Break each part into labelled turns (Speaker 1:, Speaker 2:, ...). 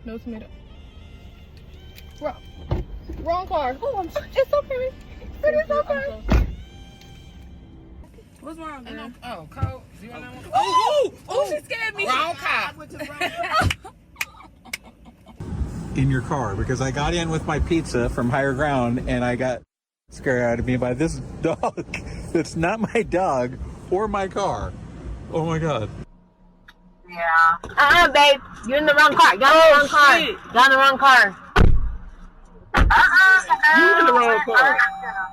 Speaker 1: No tomato. Wrong car. Oh, it's okay. It is okay. What's wrong, girl?
Speaker 2: Oh, code 091.
Speaker 1: Oh, she scared me.
Speaker 2: Wrong car.
Speaker 3: In your car because I got in with my pizza from Higher Ground and I got scared out of me by this dog. It's not my dog or my car. Oh my god.
Speaker 4: Yeah. Babe, you're in the wrong car. You're in the wrong car. You're in the wrong car.
Speaker 3: You in the wrong car.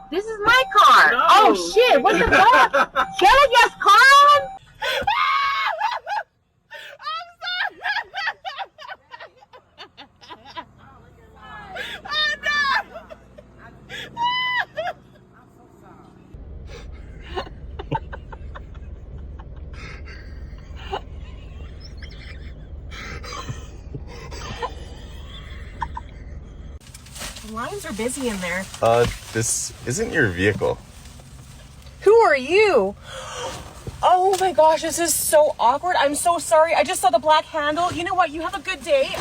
Speaker 4: This is my car.
Speaker 3: No.
Speaker 4: Oh shit! What the fuck? Can I just call?
Speaker 5: The lines are busy in there.
Speaker 6: This isn't your vehicle.
Speaker 5: Who are you? Oh my gosh, this is so awkward. I'm so sorry. I just saw the black handle. You know what? You have a good day.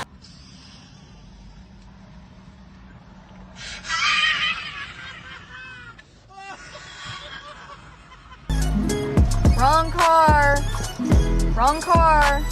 Speaker 1: Wrong car. Wrong car.